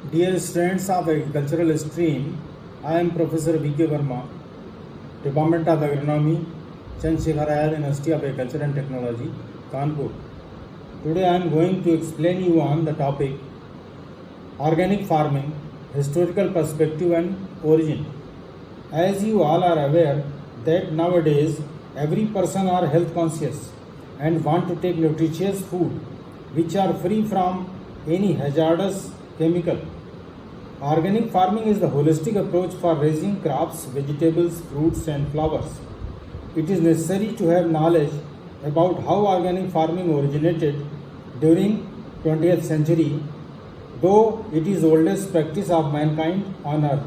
Dear students of agricultural stream, I am Professor V.K. Verma, Department of Agronomy, Chandrasekhar Ayar University of Agriculture and Technology, Kanpur. Today I am going to explain you on the topic organic farming, historical perspective and origin. As you all are aware that nowadays every person are health conscious and want to take nutritious food which are free from any hazardous chemical. Organic farming is the holistic approach for raising crops, vegetables, fruits and flowers. It is necessary to have knowledge about how organic farming originated during 20th century, though it is oldest practice of mankind on earth.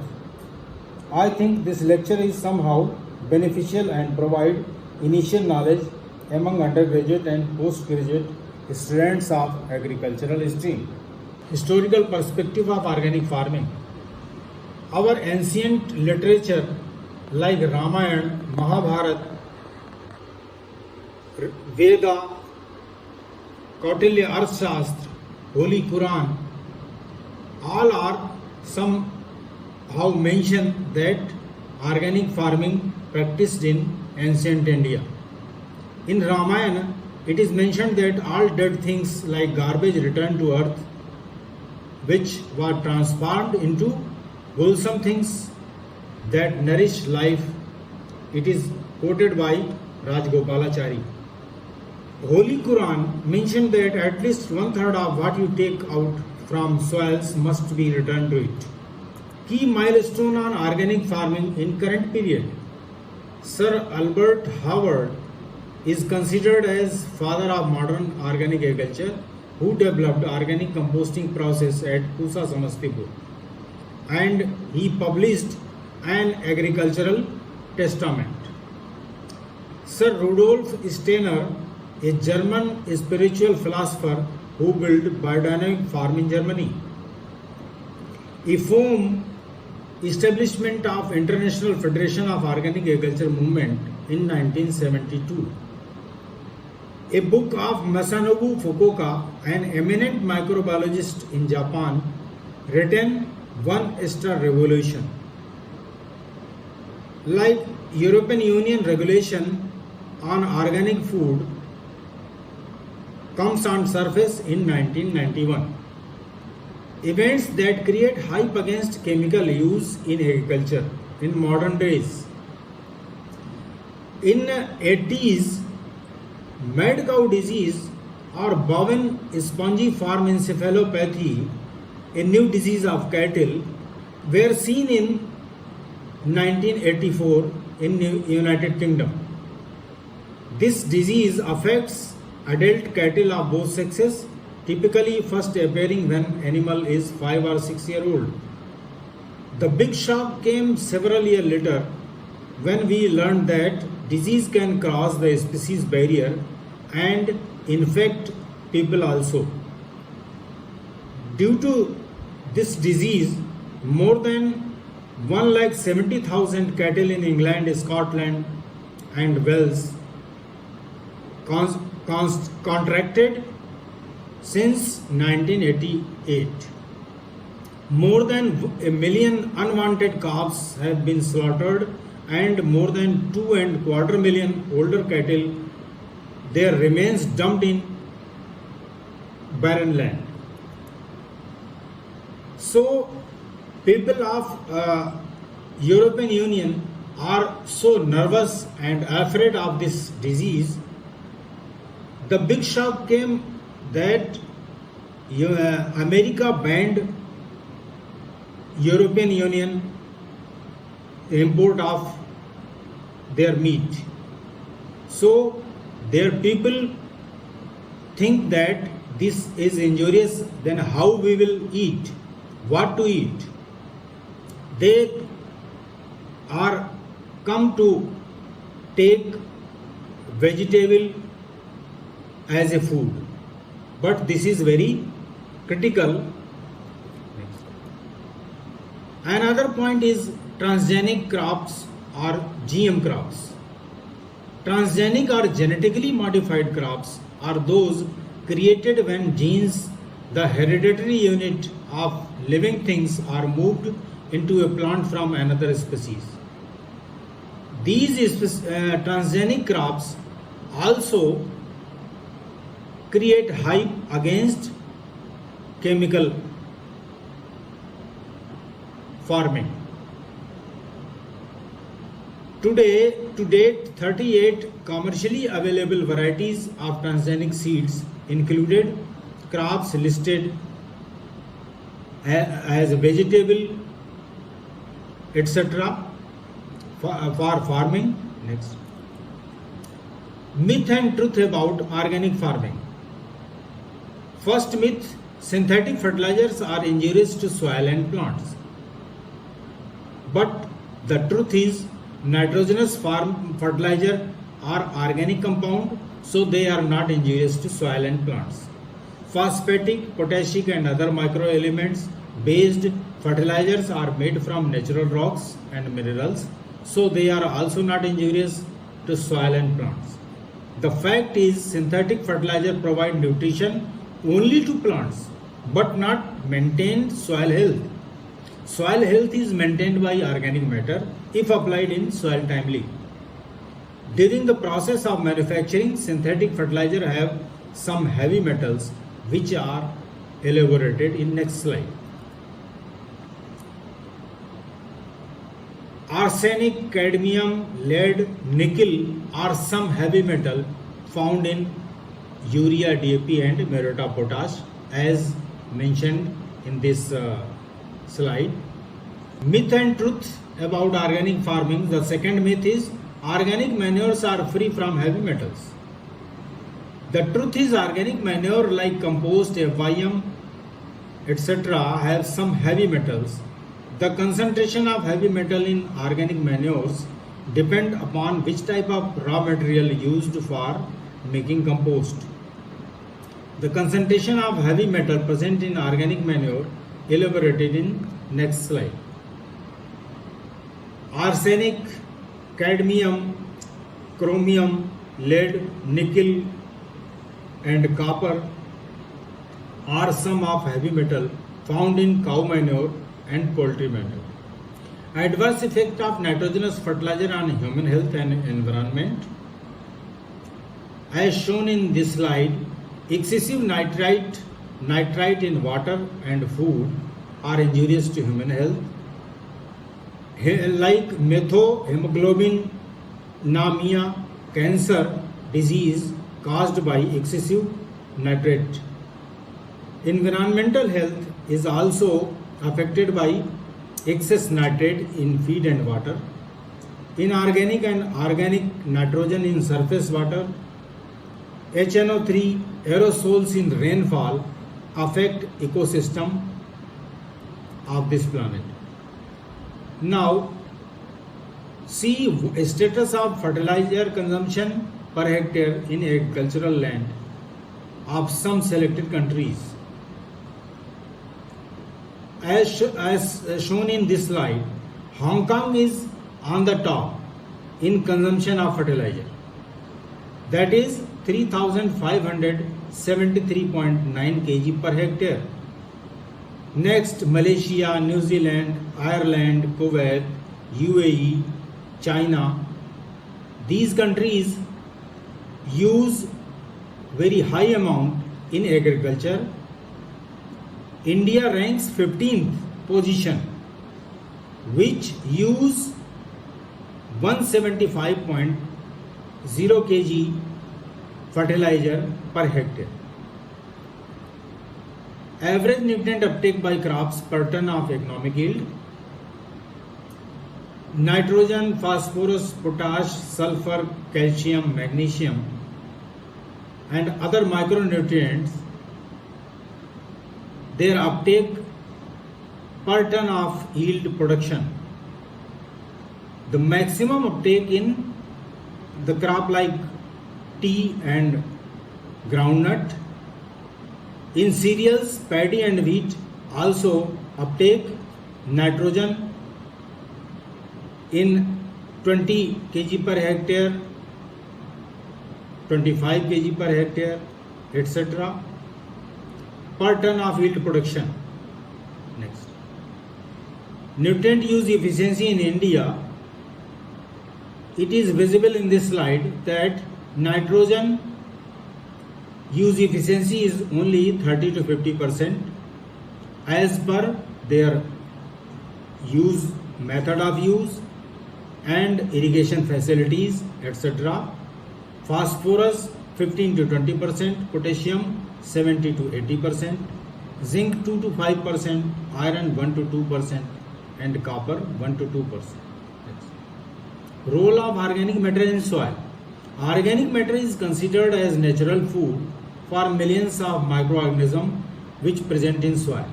I think this lecture is somehow beneficial and provide initial knowledge among undergraduate and postgraduate students of agricultural stream. Historical perspective of organic farming. Our ancient literature like Ramayana, Mahabharata, Veda, Kautilya Arthashastra, Holy Quran, all are somehow mention that organic farming practiced in ancient India. In Ramayana, it is mentioned that all dead things like garbage returned to earth, which were transformed into wholesome things that nourish life. It is quoted by Rajgopalachari. Holy Quran mentioned that at least 1/3 of what you take out from soils must be returned to it. Key milestone on organic farming in current period. Sir Albert Howard is considered as father of modern organic agriculture, who developed organic composting process at Pusa, Samastipur, and he published an agricultural testament. Sir Rudolf Steiner, a German spiritual philosopher who built biodynamic farm in Germany. IFOM, establishment of International Federation of Organic Agriculture movement in 1972. A book of Masanobu Fukuoka, an eminent microbiologist in Japan, written One Star Revolution. Like European Union regulation on organic food comes on surface in 1991. Events that create hype against chemical use in agriculture in modern days. In 80s, mad cow disease or bovine spongiform encephalopathy, a new disease of cattle, were seen in 1984 in United Kingdom. This disease affects adult cattle of both sexes, typically first appearing when animal is 5 or 6 years old. The big shock came several years later when we learned that disease can cross the species barrier and infect people also. Due to this disease, more than 170,000 cattle in England, Scotland and Wales contracted since 1988. More than a million unwanted calves have been slaughtered and more than 2.25 million older cattle, their remains dumped in barren land. So people of European Union are so nervous and afraid of this disease. The big shock came that America banned European Union import of their meat. So their people think that this is injurious, then how we will eat, what to eat. They are come to take vegetable as a food, but this is very critical. Another point is transgenic crops or GM crops. Transgenic or genetically modified crops are those created when genes, the hereditary unit of living things are moved into a plant from another species. These transgenic crops also create hype against chemical farming. To date, 38 commercially available varieties of transgenic seeds included crops listed as vegetable, etc. for farming. Next. Myth and truth about organic farming. First myth, synthetic fertilizers are injurious to soil and plants. But the truth is, nitrogenous farm fertilizer are organic compound, so they are not injurious to soil and plants. Phosphatic, potassic and other microelements based fertilizers are made from natural rocks and minerals, so they are also not injurious to soil and plants. The fact is, synthetic fertilizer provide nutrition only to plants but not maintain soil health. Soil health is maintained by organic matter if applied in soil timely. During the process of manufacturing, synthetic fertilizer have some heavy metals which are elaborated in next slide. Arsenic, cadmium, lead, nickel are some heavy metal found in urea, DAP and muriate of potash as mentioned in this slide. Myth and truth about organic farming. The second myth is organic manures are free from heavy metals. The truth is organic manure like compost, FYM, etc. have some heavy metals. The concentration of heavy metal in organic manures depend upon which type of raw material used for making compost. The concentration of heavy metal present in organic manure elaborated in next slide. Arsenic, cadmium, chromium, lead, nickel and copper are some of heavy metal found in cow manure and poultry manure. Adverse effect of nitrogenous fertilizer on human health and environment. As shown in this slide, excessive nitrite in water and food are injurious to human health, like methemoglobinemia, cancer disease caused by excessive nitrate. Environmental health is also affected by excess nitrate in feed and water, inorganic and organic nitrogen in surface water, HNO3 aerosols in rainfall affect ecosystem of this planet. Now, see status of fertilizer consumption per hectare in agricultural land of some selected countries. As shown in this slide, Hong Kong is on the top in consumption of fertilizer. That is 3,573.9 kg per hectare. Next, Malaysia, New Zealand, Ireland, Kuwait, UAE, China. These countries use very high amount in agriculture. India ranks 15th position, which use 175.0 kg fertilizer per hectare. Average nutrient uptake by crops per ton of economic yield. Nitrogen, phosphorus, potash, sulfur, calcium, magnesium and other micronutrients, their uptake per ton of yield production. The maximum uptake in the crop like tea and groundnut. In cereals, paddy and wheat also uptake nitrogen in 20 kg per hectare, 25 kg per hectare, etc. per ton of yield production. Next. Nutrient use efficiency in India. It is visible in this slide that nitrogen use efficiency is only 30 to 50% as per their use, method of use and irrigation facilities, etc. Phosphorus 15 to 20%, potassium 70 to 80%, zinc 2 to 5%, iron 1 to 2%, and copper 1 to 2%. Role of organic matter in soil. Organic matter is considered as natural food for millions of microorganisms which present in soil.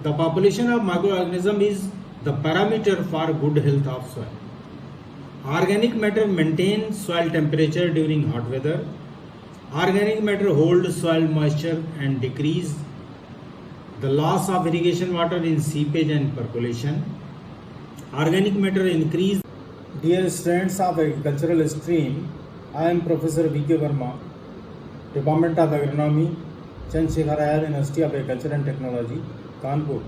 The population of microorganisms is the parameter for good health of soil. Organic matter maintains soil temperature during hot weather. Organic matter holds soil moisture and decrease the loss of irrigation water in seepage and percolation. Organic matter increase. Dear students of agricultural stream, I am Professor V.K. Verma, Department of Agronomy, Chandrasekhar Ayar University of Agriculture and Technology, Kanpur.